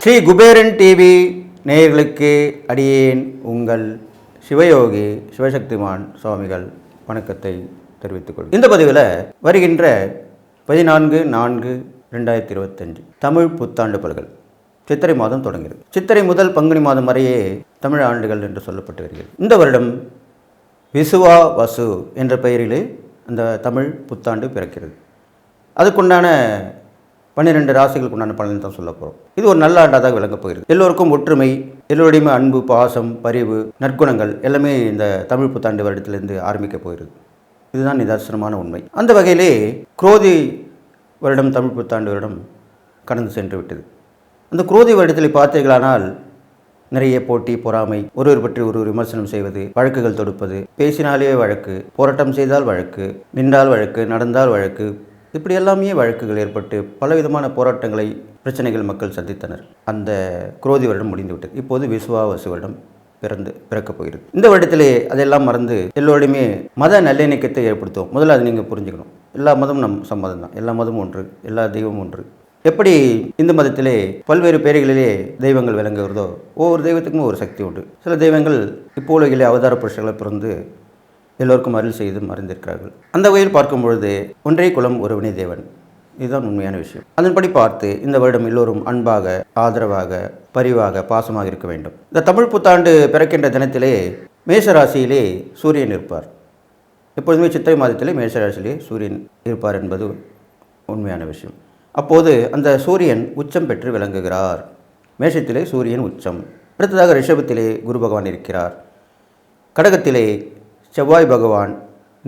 Sri Kuberan TV நேயர்களுக்கு அடியேன் உங்கள் சிவயோகி சிவசக்திமான் சுவாமிகள் வணக்கத்தை தெரிவித்துக் கொள்கிறேன். இந்த பதிவில் வருகின்ற 14/4/2025 தமிழ் புத்தாண்டு பலன்கள். சித்திரை மாதம் தொடங்கிறது. சித்திரை முதல் பங்குனி மாதம் வரையே தமிழ் ஆண்டுகள் என்று சொல்லப்பட்டு வருகிறது. இந்த வருடம் விசுவா வசு என்ற பெயரிலே அந்த தமிழ் புத்தாண்டு பிறக்கிறது. அதுக்குண்டான 12 ராசிகளுக்கு உண்டான பலன் தான் சொல்ல போகிறோம். இது ஒரு நல்ல ஆண்டாக விளங்கப் போகிறது. எல்லோருக்கும் ஒற்றுமை, எல்லோருடையுமே அன்பு, பாசம், பரிவு, நற்குணங்கள் எல்லாமே இந்த தமிழ் புத்தாண்டு வருடத்திலிருந்து ஆரம்பிக்கப் போகிறது. இதுதான் நிதர்சனமான உண்மை. அந்த வகையிலே குரோதி வருடம் தமிழ் புத்தாண்டு வருடம் கடந்து சென்று விட்டது. அந்த குரோதி வருடத்தில் பார்த்தீர்களானால் நிறைய போட்டி, பொறாமை, ஒருவர் பற்றி ஒரு விமர்சனம் செய்வது, வழக்குகள் தொடுப்பது, பேசினாலே வழக்கு, போராட்டம் செய்தால் வழக்கு, நின்றால் வழக்கு, நடந்தால் வழக்கு, இப்படி எல்லாமே வழக்குகள் ஏற்பட்டு பலவிதமான போராட்டங்களை, பிரச்சனைகள் மக்கள் சந்தித்தனர். அந்த குரோதி வருடம் முடிந்துவிட்டது. இப்போது விசுவாவசு வருடம் பிறக்கப் போகிறது. இந்த வருடத்திலே அதெல்லாம் மறந்து எல்லோருடையுமே மத நல்லிணக்கத்தை ஏற்படுத்துவோம். முதல்ல அதை நீங்கள் புரிஞ்சுக்கணும். எல்லா மதமும் நம் சம்மதம் தான். எல்லா மதமும் ஒன்று, எல்லா தெய்வமும் ஒன்று. எப்படி இந்து மதத்திலே பல்வேறு பெயர்களிலே தெய்வங்கள் விளங்குகிறதோ ஒவ்வொரு தெய்வத்துக்கும் ஒரு சக்தி உண்டு. சில தெய்வங்கள் இப்போ உலகிலே அவதார புருஷர்களை பிறந்து எல்லோருக்கும் அருள் செய்து மறைந்திருக்கிறார்கள். அந்த வகையில் பார்க்கும் பொழுது ஒன்றே குலம் ஒருவனே தேவன், இதுதான் உண்மையான விஷயம். அதன்படி பார்த்து இந்த வருடம் எல்லோரும் அன்பாக, ஆதரவாக, பரிவாக, பாசமாக இருக்க வேண்டும். இந்த தமிழ் புத்தாண்டு பிறக்கின்ற தினத்திலே மேஷராசியிலே சூரியன் இருப்பார். எப்பொழுதுமே சித்திரை மாதத்திலே மேஷராசியிலே சூரியன் இருப்பார் என்பது உண்மையான விஷயம். அப்போது அந்த சூரியன் உச்சம் பெற்று விளங்குகிறார். மேஷத்திலே சூரியன் உச்சம். அடுத்ததாக ரிஷபத்திலே குரு பகவான் இருக்கிறார். கடகத்திலே செவ்வாய் பகவான்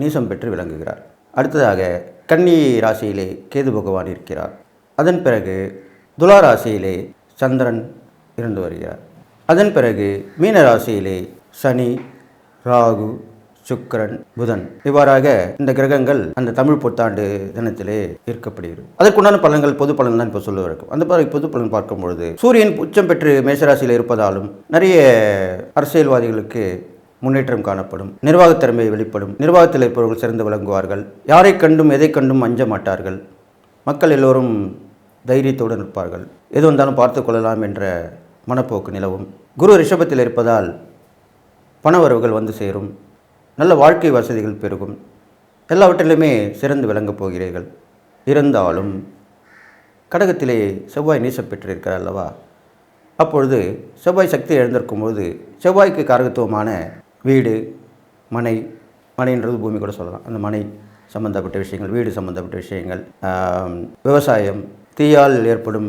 நீசம் பெற்று விளங்குகிறார். அடுத்ததாக கன்னி ராசியிலே கேது பகவான் இருக்கிறார். அதன் பிறகு துலா ராசியிலே சந்திரன் இருந்து வருகிறார். அதன் பிறகு மீன ராசியிலே சனி, ராகு, சுக்கிரன், புதன், இவ்வாறாக இந்த கிரகங்கள் அந்த தமிழ் புத்தாண்டு தினத்திலே ஈர்க்கப்படுகிறது. அதற்குண்டான பலன்கள் பொது பலன் தான் இப்போ சொல்லுவதற்கு. அந்த பொது பலன் பார்க்கும்பொழுது சூரியன் உச்சம் பெற்று மேஷராசியில் இருப்பதாலும் நிறைய அரசியல்வாதிகளுக்கு முன்னேற்றம் காணப்படும். நிர்வாகத்திறமை வெளிப்படும். நிர்வாகத்தில் இருப்பவர்கள் சிறந்து விளங்குவார்கள். யாரை கண்டும் எதை கண்டும் அஞ்ச மாட்டார்கள். மக்கள் எல்லோரும் தைரியத்தோடு நிற்பார்கள். எது வந்தாலும் பார்த்து கொள்ளலாம் என்ற மனப்போக்கு நிலவும். குரு ரிஷபத்தில் இருப்பதால் பணவரவுகள் வந்து சேரும். நல்ல வாழ்க்கை வசதிகள் பெருகும். எல்லாவற்றிலுமே சிறந்து விளங்கப் போகிறீர்கள். இருந்தாலும் கடகத்திலே செவ்வாய் நீசம் பெற்றிருக்கிறார் அல்லவா? அப்பொழுது செவ்வாய் சக்தி எழுந்திருக்கும் போது செவ்வாய்க்கு காரகத்துவமான வீடு, மனைன்றது பூமி கூட சொல்லலாம். அந்த மனை சம்பந்தப்பட்ட விஷயங்கள், வீடு சம்பந்தப்பட்ட விஷயங்கள், விவசாயம், தீயால் ஏற்படும்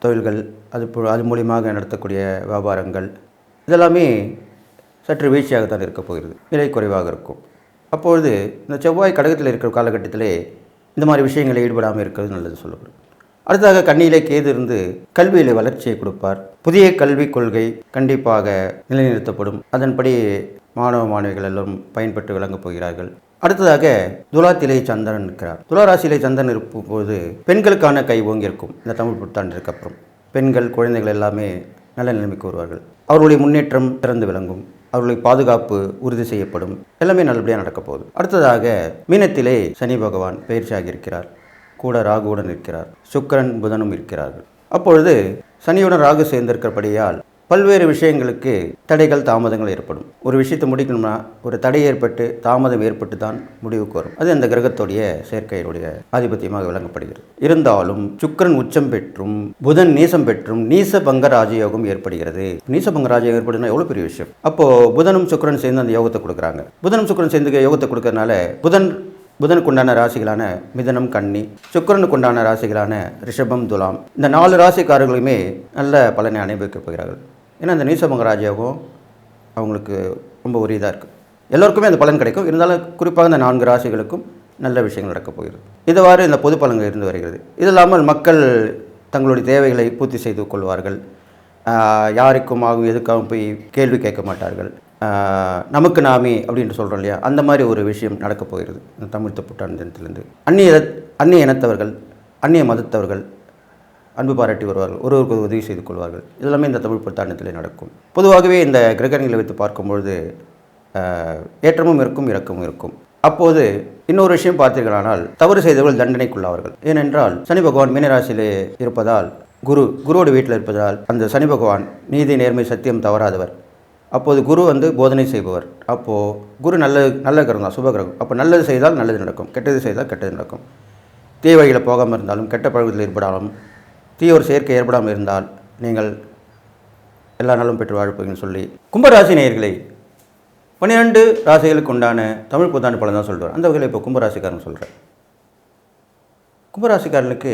தொழில்கள், அது மூலியமாக நடத்தக்கூடிய வியாபாரங்கள், இதெல்லாமே சற்று வீழ்ச்சியாகத்தான் இருக்கப் போகிறது. விலை குறைவாக இருக்கும். அப்பொழுது இந்த செவ்வாய் கடகத்தில் இருக்கிற காலகட்டத்திலே இந்த மாதிரி விஷயங்களில் ஈடுபடாமல் இருக்கிறது நல்லது சொல்லப்படும். அடுத்ததாக கண்ணியிலே கேது இருந்து கல்வியில் வளர்ச்சியை கொடுப்பார். புதிய கல்விக் கொள்கை கண்டிப்பாக நிலைநிறுத்தப்படும். அதன்படி மாணவ மாணவிகள் எல்லாம் பயன்பெற்று விளங்கப் போகிறார்கள். அடுத்ததாக துலாத்திலே சந்திரன் இருக்கிறார். துளாராசியிலே சந்திரன் இருக்கும்போது பெண்களுக்கான கை ஓங்கியிருக்கும். இந்த தமிழ் புத்தாண்டிற்கு அப்புறம் பெண்கள், குழந்தைகள் எல்லாமே நல்ல நிலைமைக்கு வருவார்கள். அவர்களுடைய முன்னேற்றம் திறந்து விளங்கும். அவர்களுடைய பாதுகாப்பு உறுதி செய்யப்படும். எல்லாமே நல்லபடியாக நடக்கப் போகுது. அடுத்ததாக மீனத்திலே சனி பகவான் பயிற்சியாகி இருக்கிறார். கூட ராகுவுடன் இருக்கிறார். சுக்கிரன், புதனும் இருக்கிறார்கள். அப்பொழுது சனியுடன் ராகு சேர்ந்திருக்கிறபடியால் பல்வேறு விஷயங்களுக்கு தடைகள், தாமதங்கள் ஏற்படும். ஒரு விஷயத்தை முடிக்கணும்னா ஒரு தடை ஏற்பட்டு, தாமதம் ஏற்பட்டு தான் முடிவுக்கு வரும். அது அந்த கிரகத்துடைய சேர்க்கையினுடைய ஆதிபத்தியமாக விளங்கப்படுகிறது. இருந்தாலும் சுக்கிரன் உச்சம் பெற்றும் புதன் நீசம் பெற்றும் நீச பங்க ராஜயோகம் ஏற்படுகிறது. நீச பங்க ராஜயோகம் ஏற்படுதுன்னா எவ்வளோ பெரிய விஷயம். அப்போது புதனும் சுக்கிரன் சேர்ந்து அந்த யோகத்தை கொடுக்குறாங்க. புதனும் சுக்கிரன் சேர்ந்து யோகத்தை கொடுக்கறதுனால புதனுக்கு உண்டான ராசிகளான மிதனம், கன்னி, சுக்கிரனுக்கு உண்டான ராசிகளான ரிஷபம், துலாம், இந்த 4 ராசிக்காரர்களுமே நல்ல பலனை அனுபவிக்கப் போகிறார்கள். ஏன்னா அந்த நீசபங்க ராஜயோகம் அவங்களுக்கு ரொம்ப உரியதாக இருக்குது. எல்லோருக்குமே அந்த பலன் கிடைக்கும். இருந்தாலும் குறிப்பாக இந்த 4 ராசிகளுக்கும் நல்ல விஷயங்கள் நடக்கப் போகிறது. இதுவாறு இந்த பொது பலன்கள் இருந்து வருகிறது. இது இல்லாமல் மக்கள் தங்களுடைய தேவைகளை பூர்த்தி செய்து கொள்வார்கள். யாருக்கும் ஆகும் எதுக்காகவும் போய் கேள்வி கேட்க மாட்டார்கள். நமக்கு நாமே அப்படின்னு சொல்கிறோம் இல்லையா, அந்த மாதிரி ஒரு விஷயம் நடக்கப் போகிறது இந்த தமிழ் புத்தாண்டு தினத்திலிருந்து. அந்நிய இனத்தவர்கள், அந்நிய மதத்தவர்கள் அன்பு பாராட்டி வருவார்கள். ஒருவருக்கு உதவி செய்து கொள்வார்கள். இதெல்லாமே இந்த தமிழ் புத்தாண்டத்திலே நடக்கும். பொதுவாகவே இந்த கிரகங்களை வைத்து பார்க்கும்பொழுது ஏற்றமும் இருக்கும், இறக்கமும் இருக்கும். அப்போது இன்னொரு விஷயம் பார்த்தீர்களானால் தவறு செய்தவர்கள் தண்டனைக்குள்ளாவார்கள். ஏனென்றால் சனி பகவான் மீனராசியிலே இருப்பதால், குருவோட வீட்டில் இருப்பதால் அந்த சனி பகவான் நீதி நேர்மை சத்தியம் தவறாதவர். அப்போது குரு போதனை செய்பவர். அப்போது குரு நல்ல கிரகம் தான், சுப கிரகம். அப்போ நல்லது செய்தால் நல்லது நடக்கும், கெட்டது செய்தால் கெட்டது நடக்கும். தீய வழியில் போகாமல் இருந்தாலும், கெட்ட பழக்கத்தில் ஏற்படாலும், தீய ஒரு செயற்கை ஏற்படாமல் இருந்தால் நீங்கள் எல்லா நாளும் பெற்று வாழ்ப்பீங்கன்னு சொல்லி கும்பராசி நேயர்களை 12 ராசிகளுக்கு உண்டான தமிழ் புத்தாண்டு பலன் தான் சொல்கிறார். அந்த வகையில் இப்போ கும்பராசிக்காரன் சொல்கிறேன். கும்பராசிக்காரனுக்கு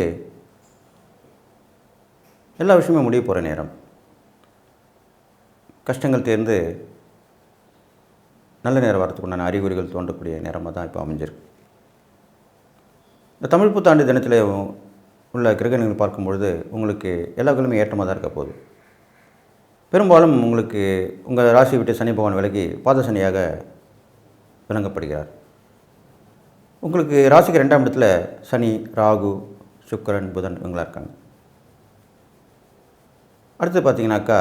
எல்லா விஷயமும் முடிய போகிற நேரம். கஷ்டங்கள் தேர்ந்து நல்ல நேரம் வரத்துக்கு உண்டான அறிகுறிகள் தோன்றக்கூடிய நேரமாக தான் இப்போ அமைஞ்சிருக்கு. இந்த தமிழ் புத்தாண்டு தினத்தில் உள்ள கிரகணங்கள் பார்க்கும்பொழுது உங்களுக்கு எல்லா கிழமையும் ஏற்றமாக தான் இருக்க போகுது. பெரும்பாலும் உங்களுக்கு உங்கள் ராசி விட்டு சனி பகவான் விலகி பாத சனியாக விளங்கப்படுகிறார். உங்களுக்கு ராசிக்கு 2ஆம் இடத்துல சனி, ராகு, சுக்கிரன், புதன் இவங்களாம் இருக்காங்க. அடுத்து பார்த்தீங்கன்னாக்கா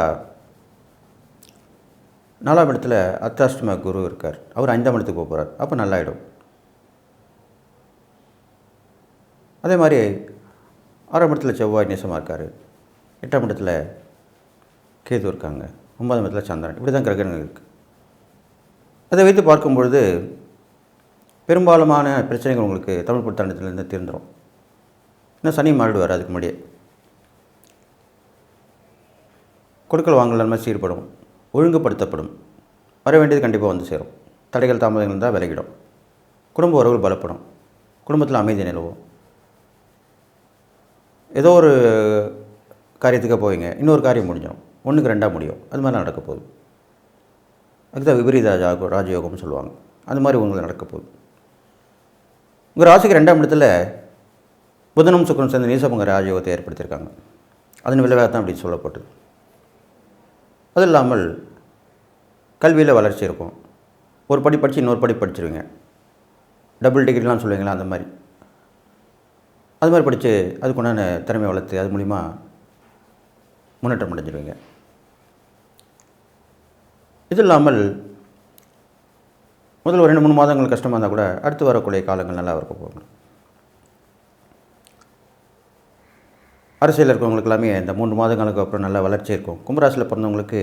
4ஆம் இடத்துல அர்த்தாஷ்டம குரு இருக்கார். அவர் 5ஆம் இடத்துக்கு போக போகிறார். அப்போ நல்லாயிடும். அதே மாதிரி 6ஆம் இடத்துல செவ்வாய் நேசமாக இருக்கார். 8ஆம் இடத்துல கேது இருக்காங்க. 9ஆம் இடத்துல சந்திரன். இப்படி தான் கிரகங்கள் இருக்குது. அதை வைத்து பார்க்கும்பொழுது பெரும்பாலுமான பிரச்சனைகள் உங்களுக்கு தமிழ் புத்தாண்டத்துலேருந்து தீர்ந்துடும். இன்னும் சனி மாறிடுவார். அதுக்கு முன்னாடியே கொடுக்கல் வாங்கல் நன்மை சீர்படும், ஒழுங்குபடுத்தப்படும், வர வேண்டியது கண்டிப்பாக வந்து சேரும். தடைகள் தாமதங்கள் தான் விலகிடும். குடும்ப உறவுகள் பலப்படும். குடும்பத்தில் அமைதி நிலவும். ஏதோ ஒரு காரியத்துக்கு போவீங்க, இன்னொரு காரியம் முடிஞ்சிடும், 1க்கு 2ஆக முடியும். அது மாதிரி நடக்க போகுது. அதுதான் விபரீத ராஜயோகம்னு சொல்லுவாங்க. அது மாதிரி உங்களுக்கு நடக்க போகுது. உங்கள் ராசிக்கு 2ஆம் இடத்துல புதனும் சுக்கிரனும் சேர்ந்து நீசபங்க ராஜயோகத்தை ஏற்படுத்தியிருக்காங்க. அதன் விளைவாக தான் அப்படி சொல்லப்பட்டது. அது இல்லாமல் கல்வியில் வளர்ச்சி இருக்கும். ஒரு படி படித்து இன்னொரு படி படிச்சிருவீங்க. டபுள் டிகிரிலாம் சொல்லுவீங்களா, அந்த மாதிரி அது மாதிரி படித்து அதுக்குண்டான திறமை வளர்த்து அது மூலிமா முன்னேற்றம் அடைஞ்சிருவீங்க. இது இல்லாமல் முதல்ல ஒரு 2-3 மாதங்கள் கஷ்டமாக இருந்தால் கூட அடுத்து வரக்கூடிய காலங்கள் நல்லா இருக்க போகுங்க. அரசியல் இருக்கிறவங்களுக்கு எல்லாமே இந்த 3 மாதங்களுக்கு அப்புறம் நல்ல வளர்ச்சி இருக்கும். கும்பராசியில் பிறந்தவங்களுக்கு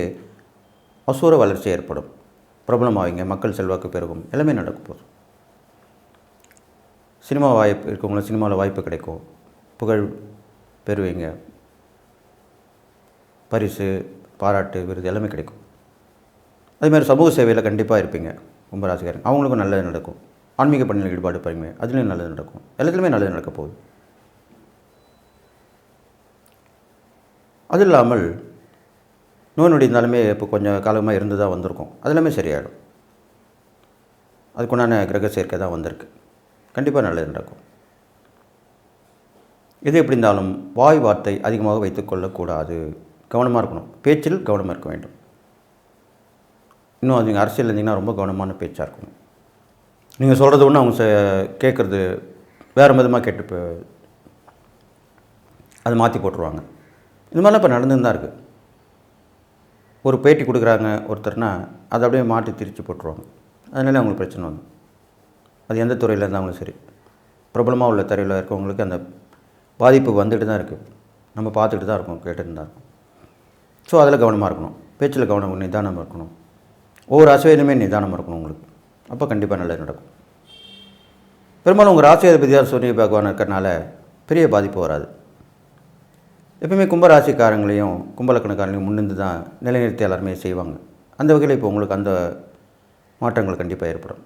அசூர வளர்ச்சி ஏற்படும். பிரபலமாவீங்க, மக்கள் செல்வாக்கு பெருகும், எல்லாமே நடக்க போகுது. சினிமா வாய்ப்பு இருக்கவங்களுக்கு சினிமாவில் வாய்ப்பு கிடைக்கும், புகழ் பெறுவீங்க, பரிசு, பாராட்டு, விருது எல்லாமே கிடைக்கும். அதேமாதிரி சமூக சேவையில் கண்டிப்பாக இருப்பீங்க கும்பராசிக்காரங்க. அவங்களுக்கும் நல்லது நடக்கும். ஆன்மீக பணியில் ஈடுபாடு இருப்பீங்க, அதுலேயும் நல்லது நடக்கும். எல்லாத்துலேயுமே நல்லது நடக்க போகுது. அது இல்லாமல் நோய் நொடி இருந்தாலுமே இப்போ கொஞ்சம் காலமாக இருந்து தான் வந்திருக்கும். அது எல்லாமே சரியாயிடும். அதுக்குண்டான கிரக சேர்க்கை தான் வந்திருக்கு. கண்டிப்பாக நல்லது நடக்கும். எது எப்படி இருந்தாலும் வாய் வார்த்தை அதிகமாக வைத்துக்கொள்ளக்கூடாது. கவனமாக இருக்கணும். பேச்சில் கவனமாக இருக்க வேண்டும். இன்னும் அது நீங்கள் அரசியல் இருந்தீங்கன்னா ரொம்ப கவனமான பேச்சாக இருக்கணும். நீங்கள் சொல்கிறது ஒன்று அவங்க கேட்குறது வேறு விதமாக கேட்டு அதை மாற்றி போட்டுருவாங்க. இது மாதிரிலாம் இப்போ நடந்துன்னு தான் இருக்குது. ஒரு பேட்டி கொடுக்குறாங்க ஒருத்தர்னா அதை அப்படியே மாற்றி திரித்து போட்டுருவாங்க. அதனால அவங்களுக்கு பிரச்சனை வந்து அது எந்த துறையில் இருந்தாலும் சரி, பிரபலமாக உள்ள துறையில் இருக்கவங்களுக்கு அந்த பாதிப்பு வந்துட்டு தான் இருக்குது. நம்ம பார்த்துட்டு தான் இருக்கோம், கேட்டுட்டு தான் இருக்கோம். ஸோ அதில் கவனமாக இருக்கணும். பேச்சில் கவனம், நிதானமாக இருக்கணும். ஒவ்வொரு அசைவிலுமே நிதானமாக இருக்கணும் உங்களுக்கு. அப்போ கண்டிப்பாக நல்லது நடக்கும். பெரும்பாலும் உங்கள் ராசி அதிபதியார் சூரிய பகவான் இருக்கிறனால பெரிய பாதிப்பு வராது. எப்பவுமே கும்பராசிக்காரங்களையும் கும்பலக்கணக்காரங்களையும் முன்னிருந்து தான் நிலைநிறுத்தி எல்லாருமே செய்வாங்க. அந்த வகையில் இப்போ உங்களுக்கு அந்த மாற்றங்கள் கண்டிப்பாக ஏற்படும்.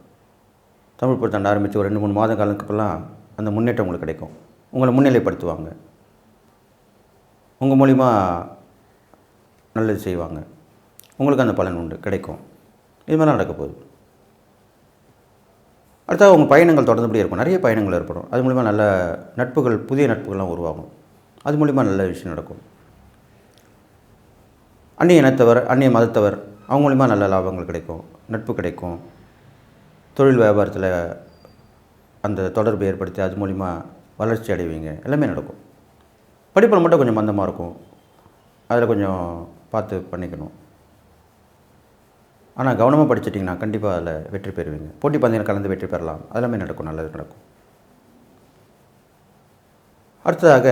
தமிழ் புத்தாண்டு ஆரம்பித்து ஒரு 2-3 மாத காலத்துக்கு அப்புறம் அந்த முன்னேற்றம் உங்களுக்கு கிடைக்கும். உங்களை முன்னிலைப்படுத்துவாங்க. உங்கள் மூலிமா நல்லது செய்வாங்க. உங்களுக்கு அந்த பலன் உண்டு, கிடைக்கும். இது மாதிரி நடக்க போகுது. அடுத்தது உங்கள் பயணங்கள் தொடர்ந்துபடியே இருக்கும். நிறைய பயணங்கள் ஏற்படும். அது மூலிமா நல்ல நட்புகள், புதிய நட்புகள்லாம் உருவாகும். அது மூலிமா நல்ல விஷயம் நடக்கும். அந்நிய இனத்தவர், அந்நிய மதத்தவர், அவங்க மூலிமா நல்ல லாபங்கள் கிடைக்கும், நட்பு கிடைக்கும். தொழில் வியாபாரத்தில் அந்த தொடர்பு ஏற்படுத்தி அது மூலிமா வளர்ச்சி அடைவீங்க. எல்லாமே நடக்கும். படிப்பில் மட்டும் கொஞ்சம் மந்தமாக இருக்கும். அதில் கொஞ்சம் பார்த்து பண்ணிக்கணும். ஆனால் கவனமாக படிச்சிட்டிங்கன்னா கண்டிப்பாக அதில் வெற்றி பெறுவீங்க. போட்டி பந்தயம் கலந்து வெற்றி பெறலாம். அதெல்லாமே நடக்கும், நல்லது நடக்கும். அடுத்ததாக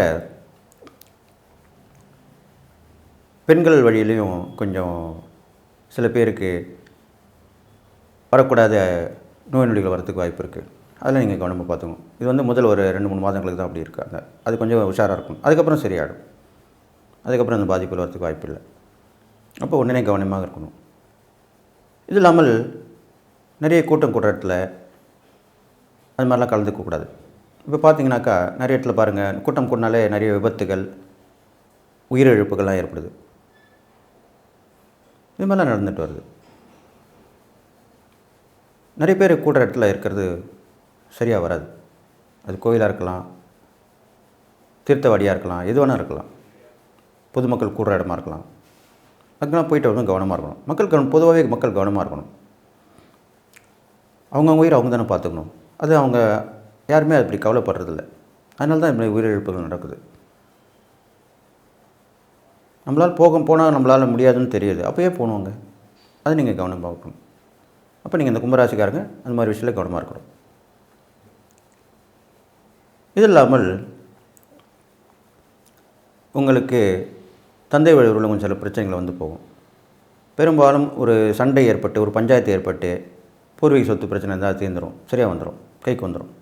பெண்கள் வழியிலையும் கொஞ்சம் சில பேருக்கு வரக்கூடாத நோய் நொடிகள் வரத்துக்கு வாய்ப்பு இருக்குது. அதில் நீங்கள் கவனமாக பார்த்துக்கணும். இது முதல் ஒரு 2-3 மாதங்களுக்கு தான் அப்படி இருக்காங்க. அது கொஞ்சம் உஷாராக இருக்கும். அதுக்கப்புறம் சரியாயிடும். அதுக்கப்புறம் அந்த பாதிப்புகள் வரத்துக்கு வாய்ப்பு இல்லை. அப்போ உடனே கவனமாக இருக்கணும். இது இல்லாமல் நிறைய கூட்டம் கூடுற இடத்துல அது மாதிரிலாம் கலந்துக்கக்கூடாது. இப்போ பார்த்தீங்கன்னாக்கா நிறைய இடத்துல பாருங்கள், கூட்டம் கூடினாலே நிறைய விபத்துகள், உயிரிழப்புகள்லாம் ஏற்படுது. இது மாதிரிலாம் நடந்துட்டு வருது. நிறைய பேர் கூடுற இடத்துல இருக்கிறது சரியாக வராது. அது கோயிலாக இருக்கலாம், தீர்த்தவாடியாக இருக்கலாம், எது வேணால் இருக்கலாம், பொதுமக்கள் கூடுற இடமா இருக்கலாம். அதுக்கெல்லாம் போயிட்டு வரணும், கவனமாக இருக்கணும். பொதுவாகவே மக்கள் கவனமாக இருக்கணும். அவங்கவுங்க உயிரை அவங்க தானே பார்த்துக்கணும். அது அவங்க யாருமே அப்படி கவலைப்படுறதில்ல. அதனால தான் இப்படி உயிரிழப்புகள் நடக்குது. நம்மளால் போனால் நம்மளால் முடியாதுன்னு தெரியுது. அப்போயே போகணுங்க. அது நீங்கள் கவனமாக இருக்கணும். அப்போ நீங்கள் இந்த கும்பராசிக்காரங்க அந்த மாதிரி விஷயத்தில் கவனமாக இருக்கணும். இது இல்லாமல் உங்களுக்கு தந்தை வழி உள்ள சில பிரச்சனைகள் போகும். பெரும்பாலும் ஒரு சண்டை ஏற்பட்டு, ஒரு பஞ்சாயத்து ஏற்பட்டு, பூர்வீக சொத்து பிரச்சனை இருந்தால் தீர்ந்துடும், சரியாக வந்துடும், கைக்கு வந்துடும்.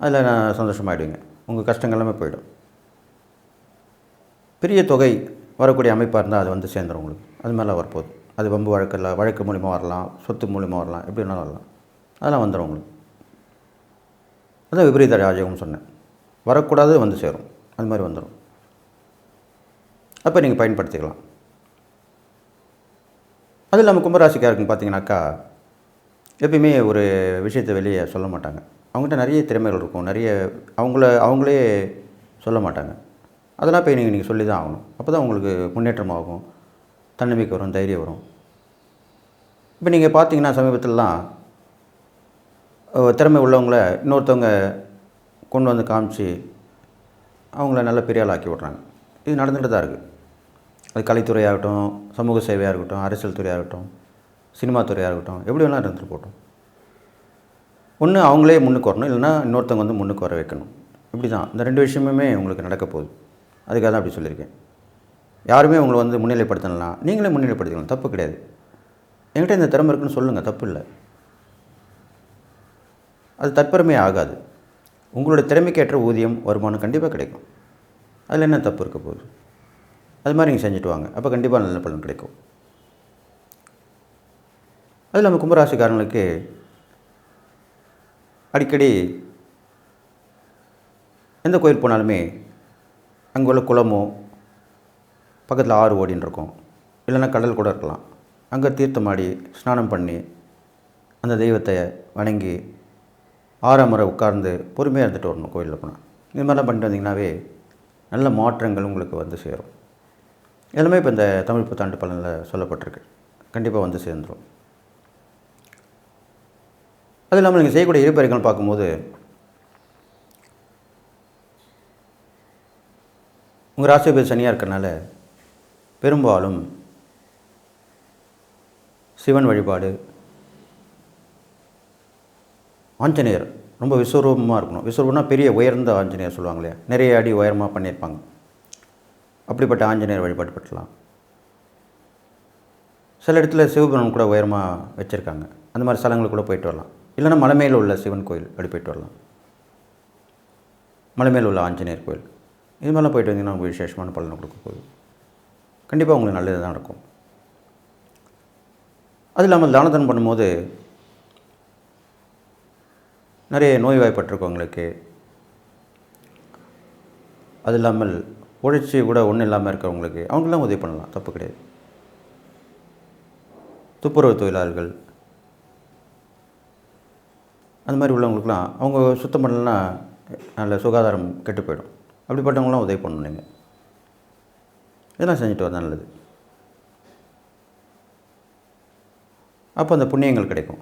அதில் நான் சந்தோஷமாகிடுவீங்க. உங்கள் கஷ்டங்கள் எல்லாமே போயிடும். பெரிய தொகை வரக்கூடிய அமைப்பாக இருந்தால் அது சேர்ந்துடும் உங்களுக்கு. அது மாதிரிலாம் வரப்போகுது. அது வம்பு வழக்கு மூலிமா வரலாம், சொத்து மூலிமா வரலாம், எப்படி வேணாலும் வரலாம். அதெல்லாம் வந்துடும் உங்களுக்கு. அதான் விபரீத ராஜயோகம்னு சொன்னேன். வரக்கூடாது வந்து சேரும். அது மாதிரி வந்துடும். அப்போ நீங்கள் பயன்படுத்திக்கலாம். அது இல்லாமல் கும்பராசிக்காரருக்குன்னு பார்த்தீங்கன்னாக்கா, எப்பயுமே ஒரு விஷயத்தை வெளியே சொல்ல மாட்டாங்க. அவங்ககிட்ட நிறைய திறமைகள் இருக்கும். நிறைய அவங்களே சொல்ல மாட்டாங்க. அதெல்லாம் போய் நீங்கள் சொல்லி தான் ஆகணும். அப்போ தான் உங்களுக்கு முன்னேற்றமாகும், தன்னம்பிக்கை வரும், தைரியம் வரும். இப்போ நீங்கள் பார்த்தீங்கன்னா சமீபத்திலலாம் திறமை உள்ளவங்கள இன்னொருத்தவங்க கொண்டு வந்து காமிச்சு அவங்கள நல்ல பெரிய ஆளாக்கி விட்றாங்க. இது நடந்துகிட்டு தான் இருக்குது. அது கலைத்துறையாகட்டும், சமூக சேவையாக இருக்கட்டும், அரசியல் துறையாக இருக்கட்டும், சினிமா துறையாக இருக்கட்டும், எப்படி வேணால் இருந்துட்டு போட்டோம். ஒன்று அவங்களே முன்னுக்கு வரணும், இல்லைனா இன்னொருத்தவங்க முன்னுக்கு வர வைக்கணும். இப்படி தான் இந்த 2 விஷயமுமே உங்களுக்கு நடக்க போகுது. அதுக்காக தான் அப்படி சொல்லியிருக்கேன். யாருமே உங்களை முன்னிலைப்படுத்தலாம், நீங்களே முன்னிலைப்படுத்திக்கலாம், தப்பு கிடையாது. என்கிட்ட இந்த திறமை இருக்குன்னு சொல்லுங்கள், தப்பு இல்லை. அது தற்பெருமை ஆகாது. உங்களோட திறமைக்கேற்ற ஊதியம், வருமானம் கண்டிப்பாக கிடைக்கும். அதில் என்ன தப்பு இருக்க போகுது? அது மாதிரி நீங்கள் செஞ்சுட்டு வாங்க. அப்போ கண்டிப்பாக நல்ல பலன் கிடைக்கும். அது இல்லாமல் கும்பராசிக்காரங்களுக்கு அடிக்கடி எந்த கோயில் போனாலுமே அங்கே உள்ள குளமோ, பக்கத்தில் ஆறு ஓடின்னு இருக்கும், இல்லைன்னா கடல் கூட இருக்கலாம். அங்கே தீர்த்தமாடி ஸ்நானம் பண்ணி அந்த தெய்வத்தை வணங்கி 6 முறை உட்கார்ந்து பொறுமையாக இருந்துட்டு வரணும் கோயிலில் போனால். இது மாதிரிலாம் பண்ணிட்டு வந்தீங்கன்னாவே நல்ல மாற்றங்கள் உங்களுக்கு சேரும். எல்லாமே இப்போ இந்த தமிழ் புத்தாண்டு பலனில் சொல்லப்பட்டிருக்கு. கண்டிப்பாக சேர்ந்துடும். அது இல்லாமல் நீங்கள் செய்யக்கூடிய இருப்பறைகள் பார்க்கும்போது உங்கள் ராசிபதி சனியாக இருக்கிறனால பெரும்பாலும் சிவன் வழிபாடு, ஆஞ்சநேயர் ரொம்ப விஸ்வரூபமாக இருக்கணும். விஸ்வரூபம்னா பெரிய உயர்ந்த ஆஞ்சநேயர் சொல்லுவாங்க இல்லையா, நிறைய அடி உயரமாக பண்ணியிருப்பாங்க. அப்படிப்பட்ட ஆஞ்சநேயர் வழிபாடு பெற்றலாம். சில இடத்துல சிவபெருமான் கூட உயரமாக வச்சுருக்காங்க. அந்த மாதிரி ஸ்தலங்களுக்கு கூட போயிட்டு வரலாம். இல்லைன்னா மலை மேலே உள்ள சிவன் கோயில் அப்படி போயிட்டு வரலாம். மலை மேலே உள்ள ஆஞ்சநேயர் கோயில், இது மாதிரிலாம் போயிட்டு வந்தீங்கன்னா உங்களுக்கு விசேஷமான பலனை கொடுக்க போகுது. கண்டிப்பாக உங்களுக்கு நல்லது தான் நடக்கும். அது இல்லாமல் தானதனம் பண்ணும்போது நிறைய நோய்வாய்ப்பட்டிருக்கவங்களுக்கு, அது இல்லாமல் உழைச்சி கூட ஒன்றும் இல்லாமல் இருக்கிறவங்களுக்கு அவங்களாம் உதவி பண்ணலாம், தப்பு கிடையாது. துப்புரவு தொழிலாளர்கள் அந்த மாதிரி உள்ளவங்களுக்குலாம் அவங்க சுத்தம் பண்ணலன்னா நல்ல சுகாதாரம் கெட்டு போயிடும். அப்படிப்பட்டவங்களாம் உதவி பண்ணணும். நீங்கள் இதெல்லாம் செஞ்சுட்டு வந்தால் நல்லது. அப்போ அந்த புண்ணியங்கள் கிடைக்கும்.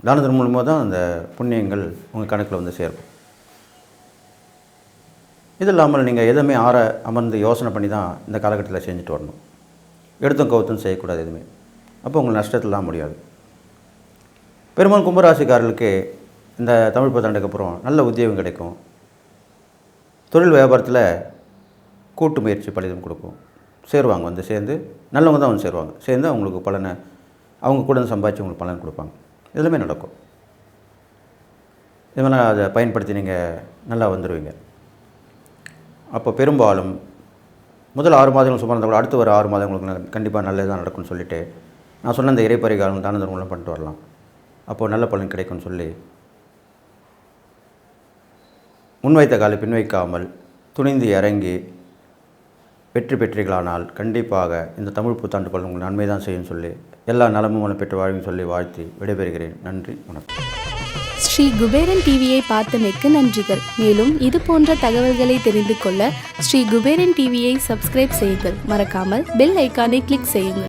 தானத்தின் மூலமாக தான் அந்த புண்ணியங்கள் உங்கள் கணக்கில் சேரும். இது இல்லாமல் நீங்கள் எதுவுமே அமர்ந்து யோசனை பண்ணி தான் இந்த காலகட்டத்தில் செஞ்சுட்டு வரணும். எடுத்தும் கவுத்தும் செய்யக்கூடாது எதுவுமே. அப்போ உங்களுக்கு நஷ்டத்திலாம் முடியாது. பெரும்பாலும் கும்பராசிக்காரர்களுக்கு இந்த தமிழ் புத்தாண்டுக்கு அப்புறம் நல்ல உத்தியோகம் கிடைக்கும். தொழில் வியாபாரத்தில் கூட்டு முயற்சி பலிதம் கொடுக்கும். சேருவாங்க, வந்து சேர்ந்து நல்லவங்க தான் வந்து சேருவாங்க. சேர்ந்து அவங்களுக்கு பலனை அவங்க கூட வந்து சம்பாதிச்சு உங்களுக்கு பலன் கொடுப்பாங்க. இதெல்லாமே நடக்கும். இது மாதிரிலாம் அதை பயன்படுத்தி நீங்கள் நல்லா வந்துடுவீங்க. அப்போ பெரும்பாலும் முதல் 6 மாதங்கள் சுமார் இருந்தால் கூட அடுத்து ஒரு 6 மாதங்களுக்கு கண்டிப்பாக நல்லதாக நடக்கும்னு சொல்லிவிட்டு நான் சொன்ன இந்த இறைப்பரிகாரம் தான தர்மங்களும் பண்ணிட்டு வரலாம். அப்போது நல்ல பலன் கிடைக்கும்னு சொல்லி முன்வைத்த காலை பின் வைக்காமல் துணிந்து இறங்கி வெற்றி பெற்றீர்களானால் கண்டிப்பாக இந்த தமிழ் புத்தாண்டு பலன் உங்களுக்கு நன்மை தான் செய்யும் சொல்லி எல்லா நலமும் வளம் பெற்று வாழ்வும் சொல்லி வாழ்த்தி விடைபெறுகிறேன். நன்றி, வணக்கம். ஸ்ரீ குபேரன் டிவியை பார்த்தமைக்கு நன்றிகள். மேலும் இது போன்ற தகவல்களை தெரிந்து கொள்ள ஸ்ரீ குபேரன் டிவியை சப்ஸ்கிரைப் செய்யுங்கள். மறக்காமல் பெல் ஐக்கானை கிளிக் செய்யுங்கள்.